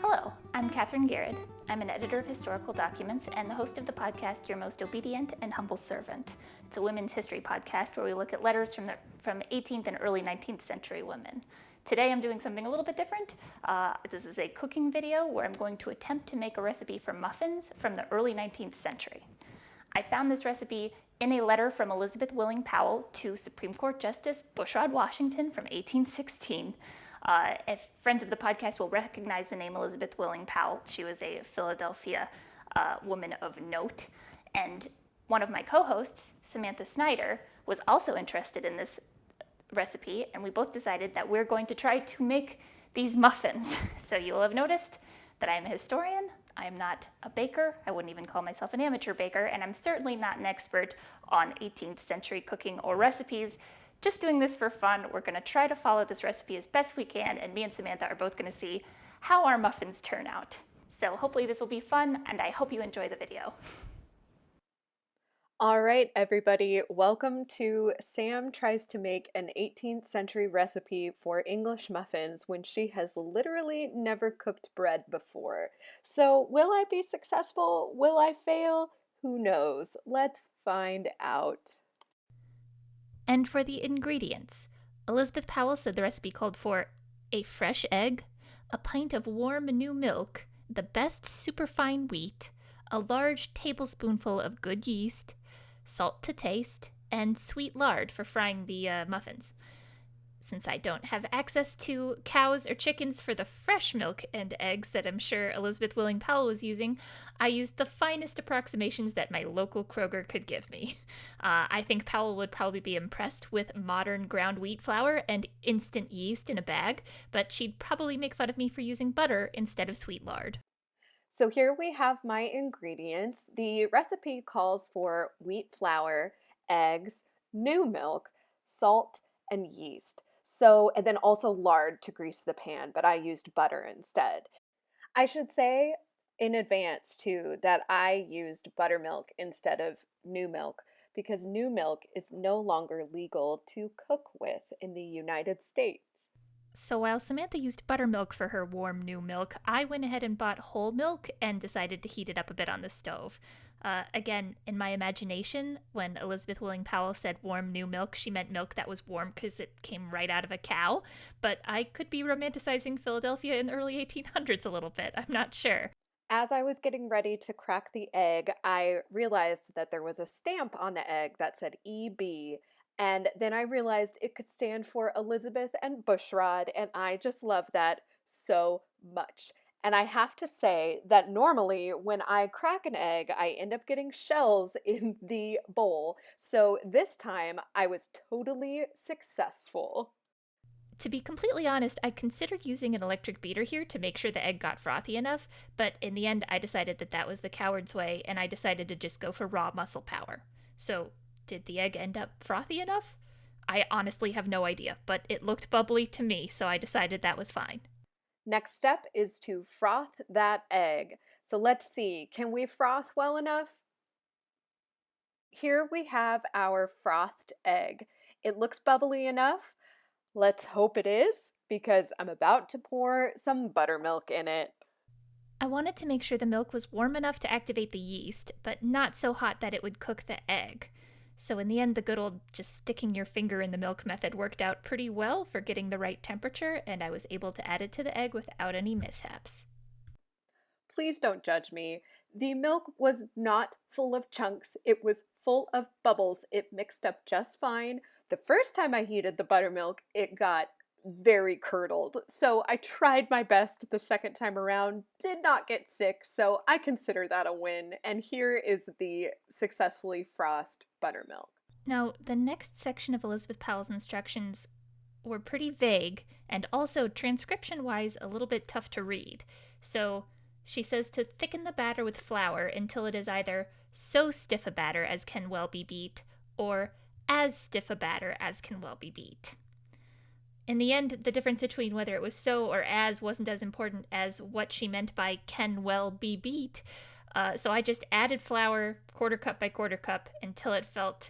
Hello, I'm Kathryn Gehred. I'm an editor of historical documents and the host of the podcast Your Most Obedient and Humble Servant. It's a women's history podcast where we look at letters from 18th and early 19th century women. Today I'm doing something a little bit different. This is a cooking video where I'm going to attempt to make a recipe for muffins from the early 19th century. I found this recipe in a letter from Elizabeth Willing Powell to Supreme Court Justice Bushrod Washington from 1816. If friends of the podcast will recognize the name Elizabeth Willing Powell, she was a Philadelphia woman of note. And one of my co-hosts, Samantha Snyder, was also interested in this recipe, and we both decided that we're going to try to make these muffins. So you'll have noticed that I'm a historian. I am not a baker. I wouldn't even call myself an amateur baker, and I'm certainly not an expert on 18th century cooking or recipes. Just doing this for fun. We're going to try to follow this recipe as best we can, and me and Samantha are both going to see how our muffins turn out. So hopefully this will be fun, and I hope you enjoy the video. All right, everybody, welcome to Sam Tries to Make an 18th Century Recipe for English Muffins when she has literally never cooked bread before. So will I be successful? Will I fail? Who knows? Let's find out. And for the ingredients, Elizabeth Powell said the recipe called for a fresh egg, a pint of warm new milk, the best superfine wheat, a large tablespoonful of good yeast, salt to taste, and sweet lard for frying the muffins. Since I don't have access to cows or chickens for the fresh milk and eggs that I'm sure Elizabeth Willing Powell was using, I used the finest approximations that my local Kroger could give me. I think Powell would probably be impressed with modern ground wheat flour and instant yeast in a bag, but she'd probably make fun of me for using butter instead of sweet lard. So here we have my ingredients. The recipe calls for wheat flour, eggs, new milk, salt, and yeast. And then also lard to grease the pan, but I used butter instead. I should say in advance too that I used buttermilk instead of new milk because new milk is no longer legal to cook with in the United States. So while Samantha used buttermilk for her warm new milk, I went ahead and bought whole milk and decided to heat it up a bit on the stove. Again, in my imagination, when Elizabeth Willing Powell said warm new milk, she meant milk that was warm because it came right out of a cow. But I could be romanticizing Philadelphia in the early 1800s a little bit. I'm not sure. As I was getting ready to crack the egg, I realized that there was a stamp on the egg that said EB. And then I realized it could stand for Elizabeth and Bushrod, and I just love that so much. And I have to say that normally when I crack an egg, I end up getting shells in the bowl. So this time I was totally successful. To be completely honest, I considered using an electric beater here to make sure the egg got frothy enough, but in the end I decided that was the coward's way, and I decided to just go for raw muscle power. So did the egg end up frothy enough? I honestly have no idea, but it looked bubbly to me, so I decided that was fine. Next step is to froth that egg. So let's see, can we froth well enough? Here we have our frothed egg. It looks bubbly enough. Let's hope it is, because I'm about to pour some buttermilk in it. I wanted to make sure the milk was warm enough to activate the yeast, but not so hot that it would cook the egg. So in the end, the good old just sticking your finger in the milk method worked out pretty well for getting the right temperature, and I was able to add it to the egg without any mishaps. Please don't judge me. The milk was not full of chunks. It was full of bubbles. It mixed up just fine. The first time I heated the buttermilk, it got very curdled. So I tried my best the second time around, did not get sick, so I consider that a win. And here is the successfully frothed buttermilk. Now, the next section of Elizabeth Powell's instructions were pretty vague and also transcription-wise a little bit tough to read. So she says to thicken the batter with flour until it is either so stiff a batter as can well be beat or as stiff a batter as can well be beat. In the end, the difference between whether it was so or as wasn't as important as what she meant by can well be beat. So I just added flour quarter cup by quarter cup until it felt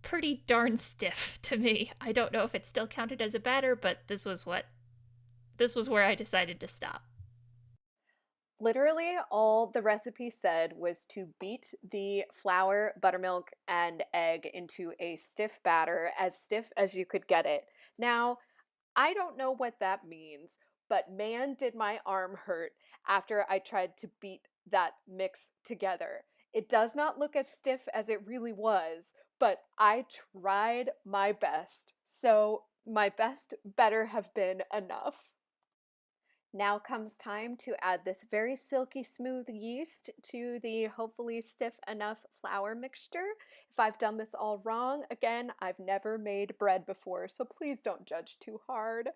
pretty darn stiff to me. I don't know if it still counted as a batter, but this was where I decided to stop. Literally, all the recipe said was to beat the flour, buttermilk, and egg into a stiff batter, as stiff as you could get it. Now, I don't know what that means, but man, did my arm hurt after I tried to beat that mix together. It does not look as stiff as it really was, but I tried my best. So, my best better have been enough. Now comes time to add this very silky smooth yeast to the hopefully stiff enough flour mixture. If I've done this all wrong, again, I've never made bread before, so please don't judge too hard.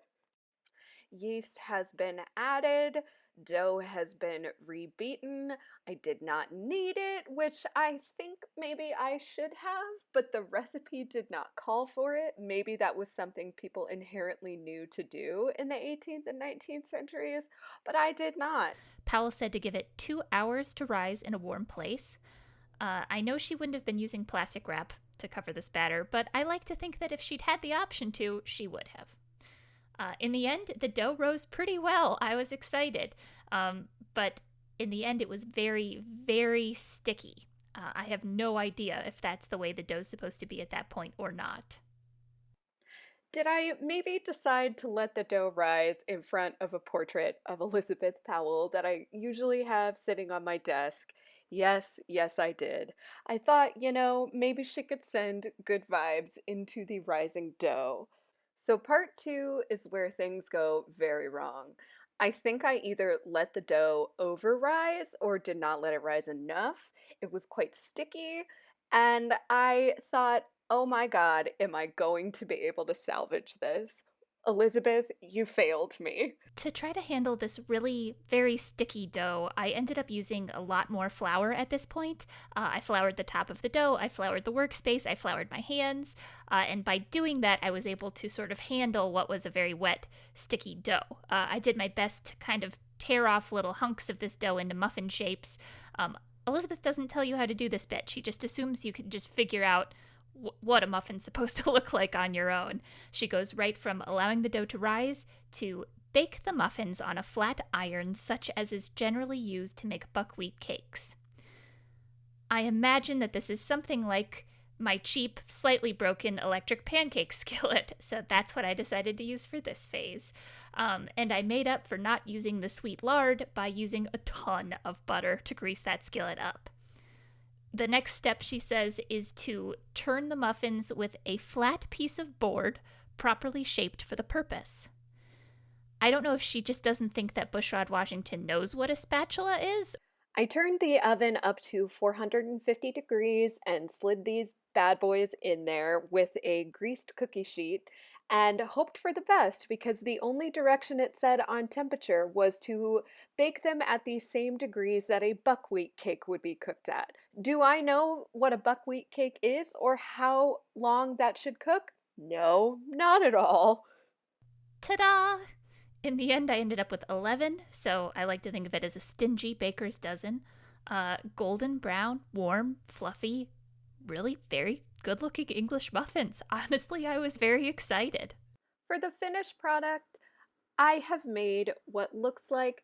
Yeast has been added, dough has been rebeaten. I did not need it, which I think maybe I should have, but the recipe did not call for it. Maybe that was something people inherently knew to do in the 18th and 19th centuries, but I did not. Powell said to give it 2 hours to rise in a warm place. I know she wouldn't have been using plastic wrap to cover this batter, but I like to think that if she'd had the option to, she would have. In the end, the dough rose pretty well. I was excited. But in the end, it was very, very sticky. I have no idea if that's the way the dough's supposed to be at that point or not. Did I maybe decide to let the dough rise in front of a portrait of Elizabeth Powell that I usually have sitting on my desk? Yes, yes, I did. I thought, maybe she could send good vibes into the rising dough. So, part two is where things go very wrong. I think I either let the dough over rise or did not let it rise enough. It was quite sticky, and I thought, oh my God, am I going to be able to salvage this? Elizabeth, you failed me. To try to handle this really very sticky dough, I ended up using a lot more flour at this point. I floured the top of the dough, I floured the workspace, I floured my hands, and by doing that, I was able to sort of handle what was a very wet, sticky dough. I did my best to kind of tear off little hunks of this dough into muffin shapes. Elizabeth doesn't tell you how to do this bit, she just assumes you can just figure out what a muffin's supposed to look like on your own. She goes right from allowing the dough to rise to bake the muffins on a flat iron such as is generally used to make buckwheat cakes. I imagine that this is something like my cheap, slightly broken electric pancake skillet, so that's what I decided to use for this phase. And I made up for not using the sweet lard by using a ton of butter to grease that skillet up. The next step, she says, is to turn the muffins with a flat piece of board properly shaped for the purpose. I don't know if she just doesn't think that Bushrod Washington knows what a spatula is. I turned the oven up to 450 degrees and slid these bad boys in there with a greased cookie sheet and hoped for the best because the only direction it said on temperature was to bake them at the same degrees that a buckwheat cake would be cooked at. Do I know what a buckwheat cake is or how long that should cook? No, not at all. Ta-da! In the end, I ended up with 11, so I like to think of it as a stingy baker's dozen. Golden brown, warm, fluffy, really very good-looking English muffins. Honestly, I was very excited. For the finished product, I have made what looks like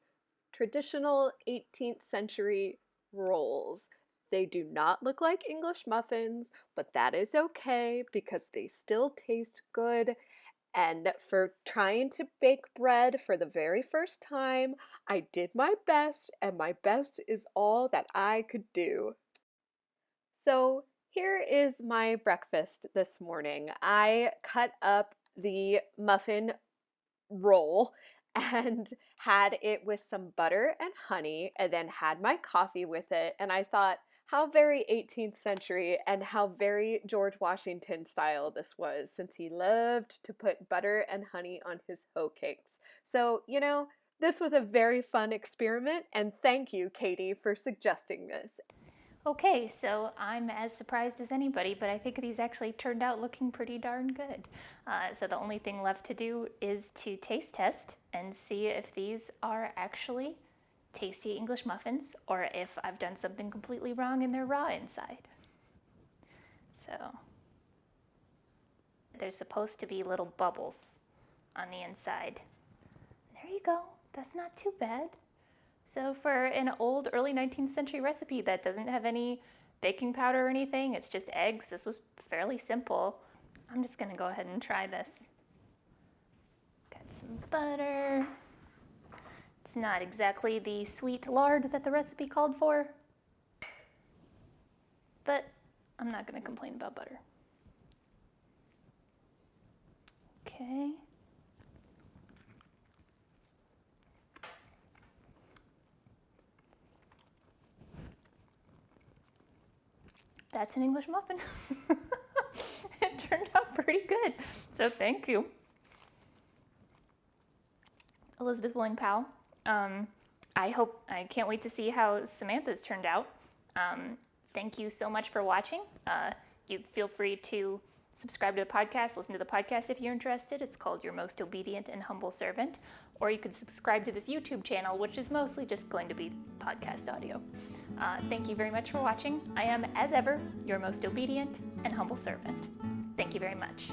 traditional 18th century rolls. They do not look like English muffins, but that is okay because they still taste good. And for trying to bake bread for the very first time, I did my best, and my best is all that I could do. So here is my breakfast this morning. I cut up the muffin roll and had it with some butter and honey and then had my coffee with it. And I thought, how very 18th century and how very George Washington style this was, since he loved to put butter and honey on his hoe cakes. So, this was a very fun experiment, and thank you, Katie, for suggesting this. Okay, so I'm as surprised as anybody, but I think these actually turned out looking pretty darn good. So the only thing left to do is to taste test and see if these are actually tasty English muffins or if I've done something completely wrong and they're raw inside. So there's supposed to be little bubbles on the inside. There you go. That's not too bad. So for an old early 19th century recipe that doesn't have any baking powder or anything, it's just eggs, this was fairly simple. I'm just gonna go ahead and try this. Got some butter. It's not exactly the sweet lard that the recipe called for, but I'm not gonna complain about butter. Okay. That's an English muffin. It turned out pretty good, so thank you. Elizabeth Willing Powell. I can't wait to see how Samantha's turned out. Thank you so much for watching. You feel free to subscribe to the podcast, listen to the podcast if you're interested. It's called Your Most Obedient and Humble Servant. Or you could subscribe to this YouTube channel, which is mostly just going to be podcast audio. Thank you very much for watching. I am, as ever, your most obedient and humble servant. Thank you very much.